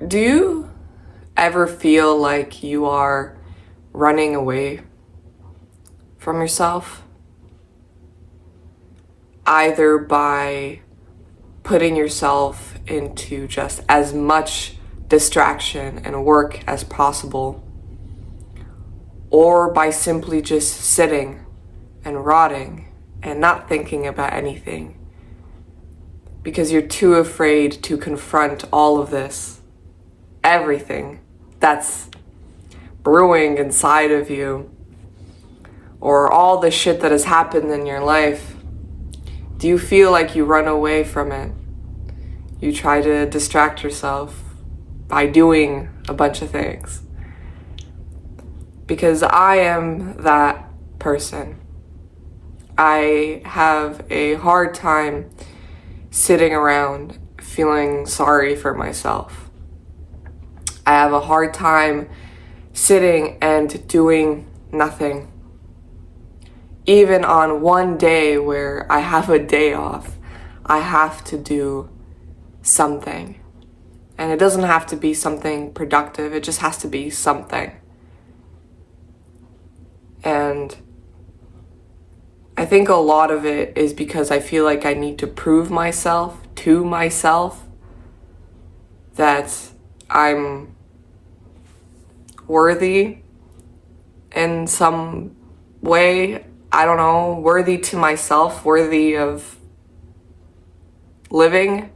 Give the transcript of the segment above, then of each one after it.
Do you ever feel like you are running away from yourself? Either by putting yourself into just as much distraction and work as possible, or by simply just sitting and rotting and not thinking about anything because you're too afraid to confront all of this, everything that's brewing inside of you, or all the shit that has happened in your life? Do you feel like you run away from it? You try to distract yourself by doing a bunch of things. Because I am that person. I have a hard time sitting around feeling sorry for myself. I have a hard time sitting and doing nothing. Even on one day where I have a day off, I have to do something. And it doesn't have to be something productive, it just has to be something. And I think a lot of it is because I feel like I need to prove myself to myself that I'm worthy in some way. I don't know, worthy to myself, worthy of living.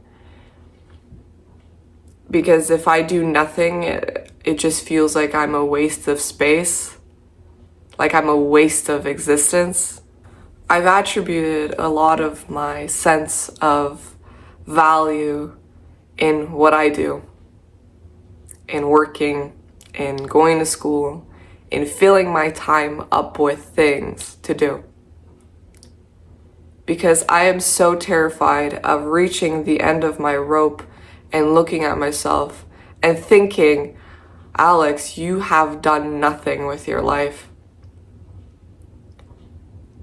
Because if I do nothing, it just feels like I'm a waste of space, like I'm a waste of existence. I've attributed a lot of my sense of value in what I do, in working, in going to school, in filling my time up with things to do. Because I am so terrified of reaching the end of my rope and looking at myself and thinking, Alex, you have done nothing with your life.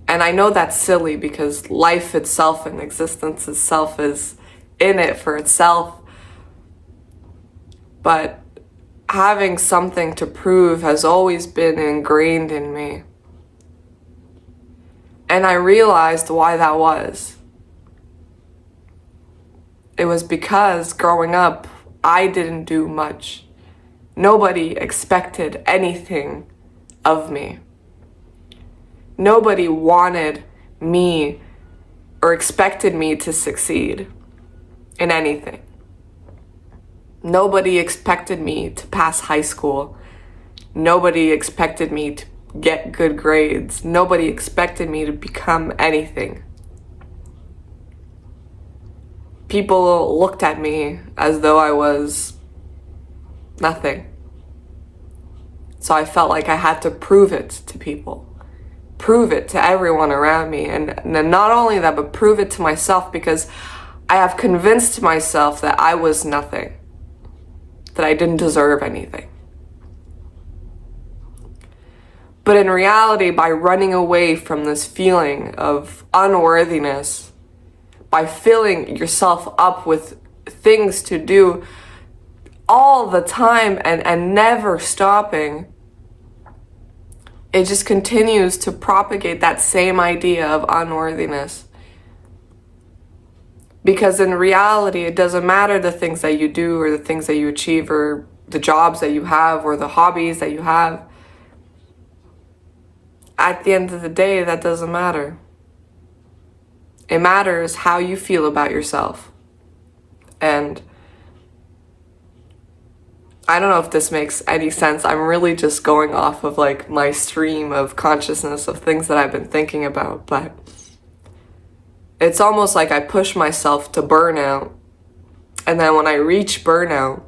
And I know that's silly because life itself and existence itself is in it for itself. But having something to prove has always been ingrained in me. And I realized why that was. It was because growing up, I didn't do much. Nobody expected anything of me. Nobody wanted me or expected me to succeed in anything. Nobody expected me to pass high school. Nobody expected me to get good grades. Nobody expected me to become anything. People looked at me as though I was nothing. So I felt like I had to prove it to people. Prove it to everyone around me. And not only that, but prove it to myself, because I have convinced myself that I was nothing, that I didn't deserve anything. But in reality, by running away from this feeling of unworthiness, by filling yourself up with things to do all the time and never stopping, it just continues to propagate that same idea of unworthiness. Because in reality, it doesn't matter the things that you do or the things that you achieve or the jobs that you have or the hobbies that you have. At the end of the day, that doesn't matter. It matters how you feel about yourself. And I don't know if this makes any sense. I'm really just going off of like my stream of consciousness of things that I've been thinking about, but it's almost like I push myself to burnout. And then when I reach burnout,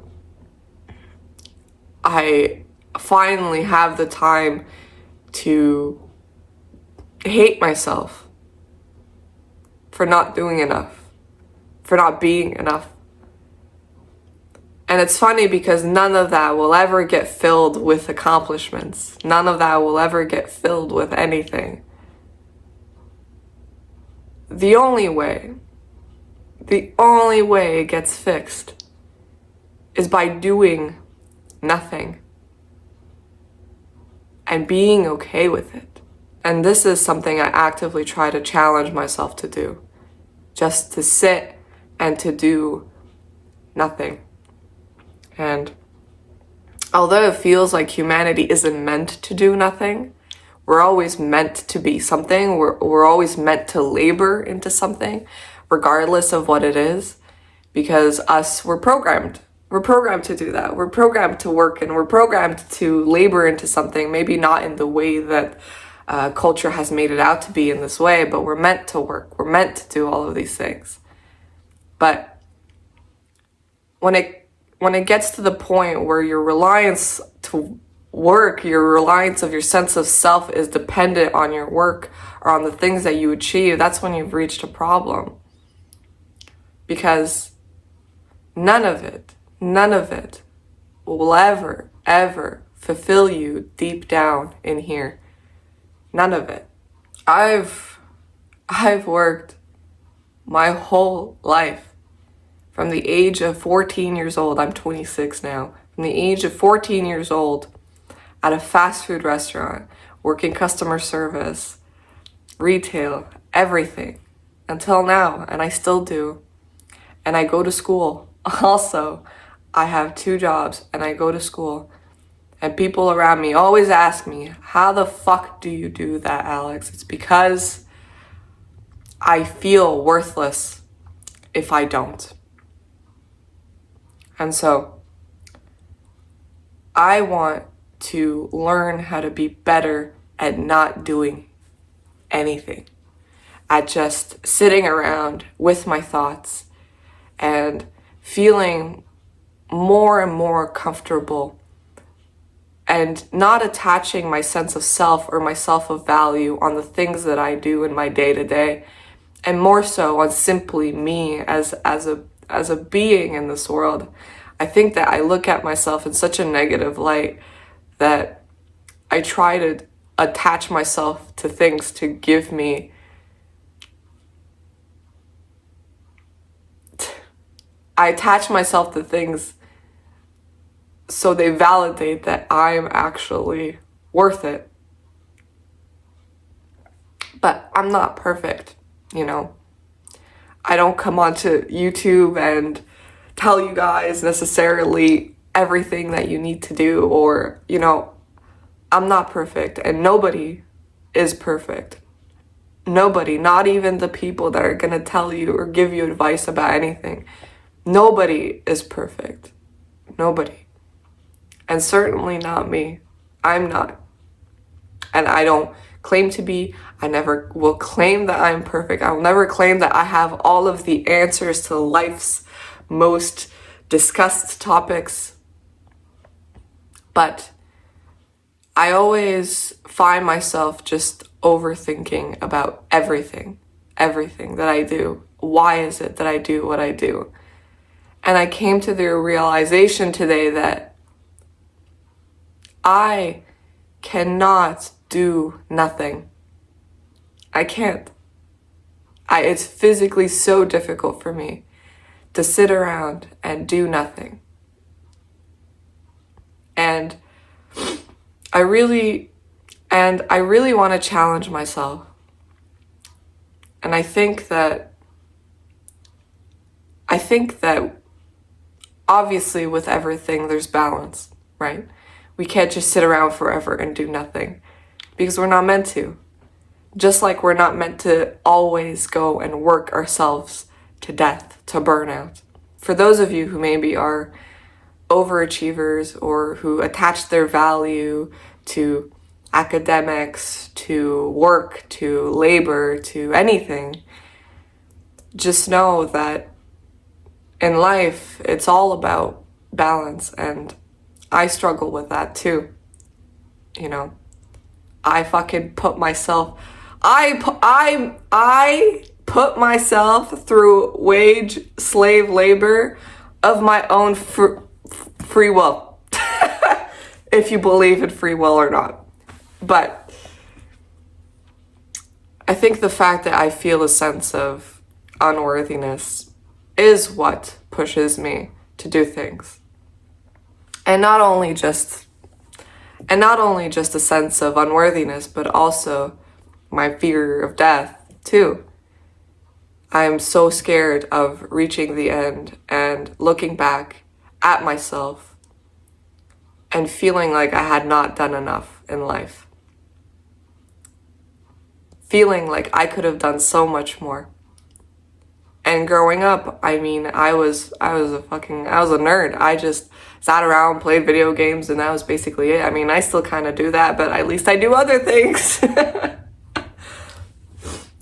I finally have the time to hate myself for not doing enough, for not being enough. And it's funny because none of that will ever get filled with accomplishments. None of that will ever get filled with anything. The only way it gets fixed is by doing nothing and being okay with it. And this is something I actively try to challenge myself to do. Just to sit and to do nothing. And although it feels like humanity isn't meant to do nothing, we're always meant to be something. We're always meant to labor into something, regardless of what it is, because we're programmed. We're programmed to do that. We're programmed to work, and we're programmed to labor into something, maybe not in the way that culture has made it out to be in this way, but we're meant to work. We're meant to do all of these things. But when it gets to the point where your reliance to work, your reliance of your sense of self is dependent on your work or on the things that you achieve, that's when you've reached a problem. Because none of it will ever fulfill you deep down in here. None of it. I've worked my whole life from the age of 14 years old. I'm 26 now. From the age of 14 years old at a fast food restaurant, working customer service, retail, everything until now, and I still do. And I go to school. Also, I have 2 jobs and I go to school. And people around me always ask me, how the fuck do you do that, Alex? It's because I feel worthless if I don't. And so I want to learn how to be better at not doing anything, at just sitting around with my thoughts and feeling more and more comfortable and not attaching my sense of self or my self of value on the things that I do in my day-to-day, and more so on simply me as a being in this world. I think that I look at myself in such a negative light that I try to attach myself to things to give me I attach myself to things so they validate that I'm actually worth it. But I'm not perfect, you know. I don't come onto YouTube and tell you guys necessarily everything that you need to do, or, you know, I'm not perfect, and nobody is perfect. Nobody, not even the people that are gonna tell you or give you advice about anything. Nobody is perfect. Nobody. And certainly not me. I'm not. And I don't claim to be. I never will claim that I'm perfect. I will never claim that I have all of the answers to life's most discussed topics. But I always find myself just overthinking about everything that I do. Why is it that I do what I do? And I came to the realization today that I cannot do nothing. I can't. It's physically so difficult for me to sit around and do nothing. And I really want to challenge myself. And I think that obviously with everything there's balance, right? We can't just sit around forever and do nothing because we're not meant to. Just like we're not meant to always go and work ourselves to death, to burnout. For those of you who maybe are overachievers or who attach their value to academics, to work, to labor, to anything, just know that in life, it's all about balance, and I struggle with that too. You know, I fucking put myself, I put myself through wage slave labor of my own free will, if you believe in free will or not. But I think the fact that I feel a sense of unworthiness is what pushes me to do things. And not only just a sense of unworthiness, but also my fear of death too. I am so scared of reaching the end and looking back at myself and feeling like I had not done enough in life. Feeling like I could have done so much more. And growing up, I mean, I was a nerd. I just sat around, played video games, and that was basically it. I mean, I still kind of do that, but at least I do other things.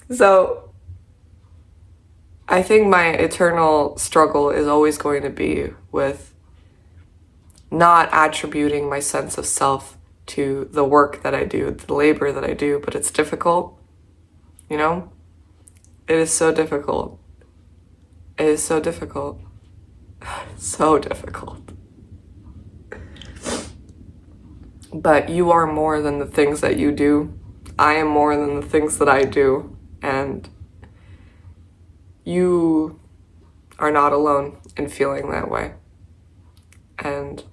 So I think my eternal struggle is always going to be with not attributing my sense of self to the work that I do, the labor that I do, but it's difficult, you know? It is so difficult. It is so difficult. So difficult. But you are more than the things that you do. I am more than the things that I do. And you are not alone in feeling that way. And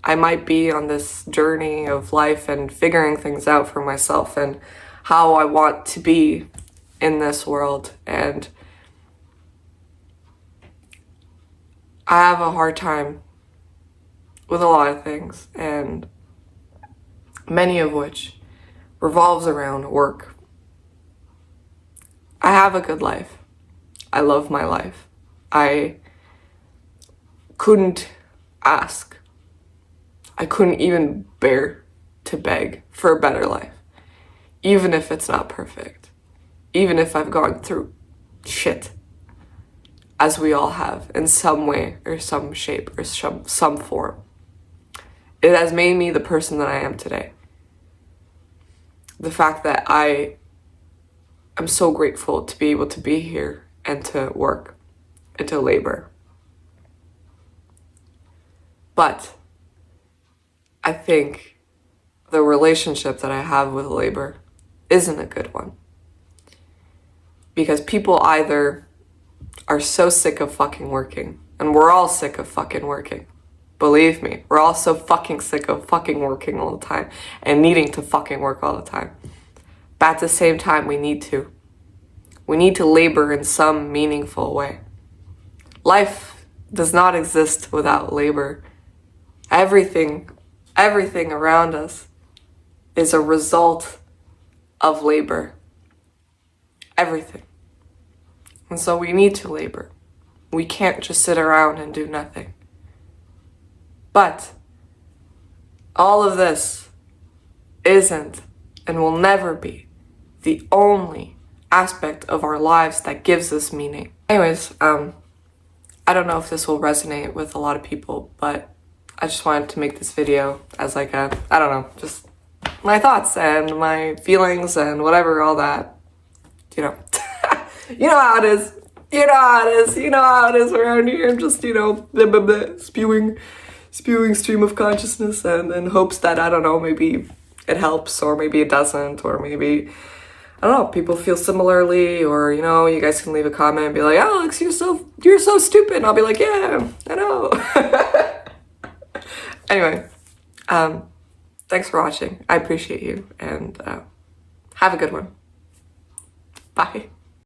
I might be on this journey of life and figuring things out for myself and how I want to be in this world. And I have a hard time with a lot of things, and many of which revolves around work. I have a good life. I love my life. I couldn't ask. I couldn't even bear to beg for a better life, even if it's not perfect, even if I've gone through shit, as we all have in some way or some shape or some form. It has made me the person that I am today. The fact that I am so grateful to be able to be here and to work and to labor. But I think the relationship that I have with labor isn't a good one. Because people either are so sick of fucking working, and we're all sick of fucking working. Believe me, we're all so fucking sick of fucking working all the time and needing to fucking work all the time. But at the same time, we need to. We need to labor in some meaningful way. Life does not exist without labor. Everything around us is a result of labor. Everything. And so we need to labor. We can't just sit around and do nothing. But all of this isn't and will never be the only aspect of our lives that gives us meaning. Anyways, I don't know if this will resonate with a lot of people, but I just wanted to make this video as like a, I don't know, just my thoughts and my feelings and whatever, all that, you know. You know how it is. You know how it is. You know how it is around here. I'm just, you know, blah, blah, blah, spewing stream of consciousness and in hopes that, I don't know, maybe it helps or maybe it doesn't, or maybe, I don't know, people feel similarly, or, you know, you guys can leave a comment and be like, Alex, you're so stupid. And I'll be like, yeah, I know. Anyway, thanks for watching. I appreciate you, and have a good one. Bye.